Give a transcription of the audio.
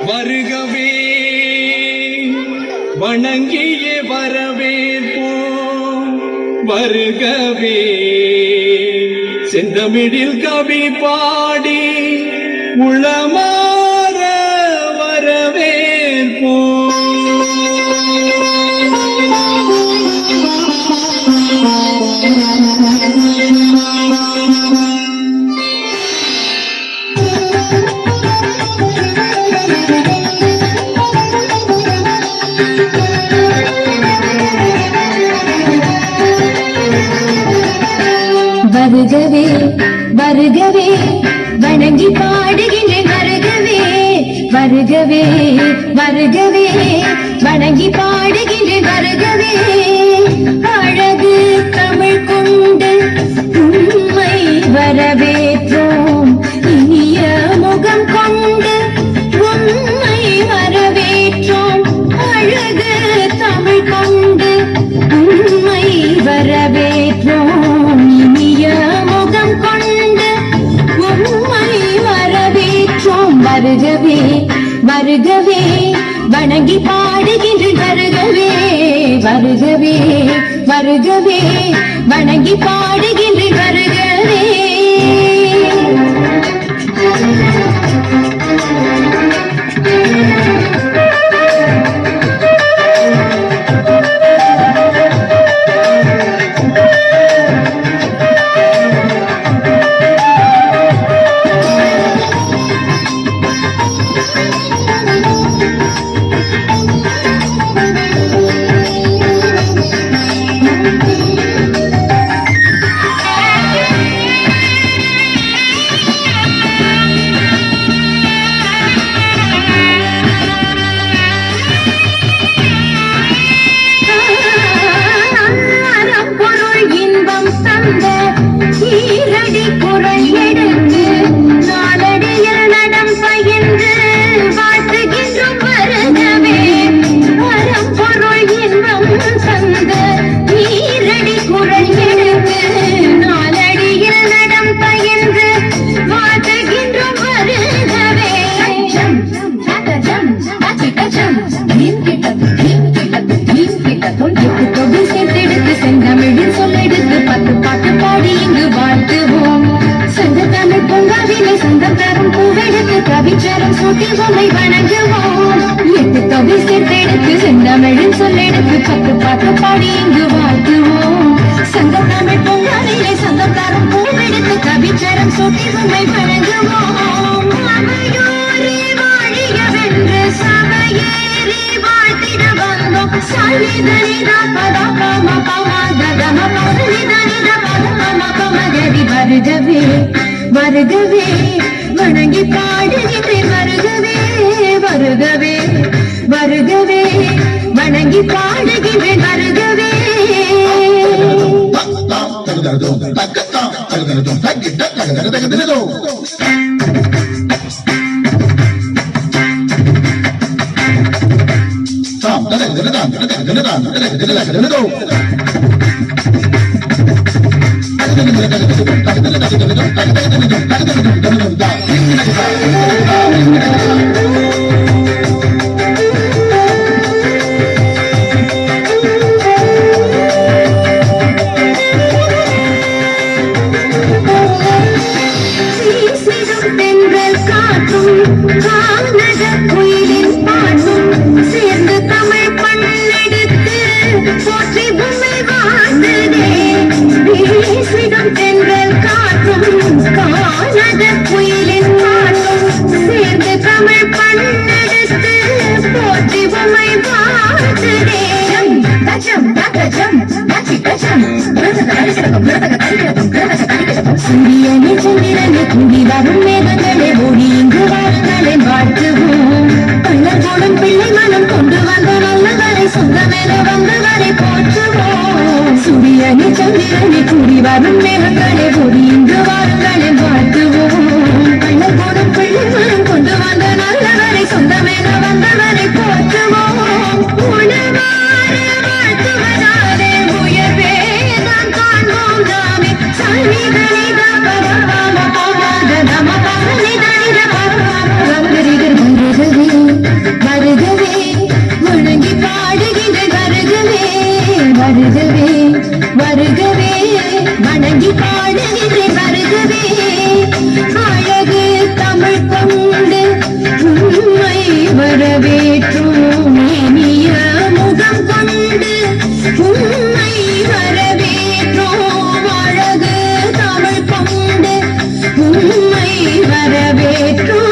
வருகவே வணங்கியே வரவேற்போம், வருகவே செந்தமிழில் கவி பாடி உளமாற வரவேற்போம். வருகவே வருகவே வணங்கி பாடுகின்றேன், வருகவே வருகவே வருகவே வணங்கி பாடுகின்றேன், வருகவே அழகு தமிழ் கொண்டு உண்மை வரவேற்றோம், இனிய முகம் கொண்டு உண்மை வரவேற்றோம், அழகு தமிழ் கொண்டு உண்மை வரவேற்றோம், இனிய முகம் கொண்டு உண்மை வரவேற்றோம். வருகவே வருகவே வணங்கி பாடுகின்றேன், வருகவே வருகவே வருகவே வணங்கி பாடுகின்றேன், வருகவே. கவிச்சரம் சூட்டி உம்மை வணங்குவோம், எட்டு தொகை சேர்த்தெடுத்து செந்தமிழின் சொல்லெடுத்து பத்து பாட்டு பாடி இங்கு வாழ்த்துவோம். சங்கம் தமிழ் பொங்காலிலே சங்கம் தரும் பூவெடுத்து கவிச்சரம் சூட்டி உம்மை வணங்குவோம். அவையோரே வாழியவென்று சபையேறி வாழ்த்திட வந்தோம், சல்லிதனிதா பதா பம பமகதம பதனிதனித பதம பமகதி. வருகவே வருகவே வணங்கி பாடுகின்றேன், வருகவே வருகவே வருகவே வணங்கி பாடுகின்றேன், வருகவே. சூரியனே சந்திரனே கூடி வரும் மேகங்களே ஓடி இங்கு வாருங்களே வாழ்த்துவோம். பள்ளக்கூடும் பிள்ளை மனம் கொண்டு வந்த நல்லவரை சொந்தமென வந்தவரை போற்றுவோம். சூரியனே சந்திரனே கூடி வரும் மேகங்களே ஓடி இங்கு வாருங்களே வாழ்த்துவோம். பள்ளக்கூடும் பிள்ளை மனம் கொண்டு வந்த நல்லவரை சொந்தமென வந்தவரை போற்றுவோம். உணவார வாழ்த்துவதாலே உயர்வேதான் காண்போம் நாமே. சன்னிதனித பரம பமகதம பரநிதனித பரம உம்மை வரவேற்றோம்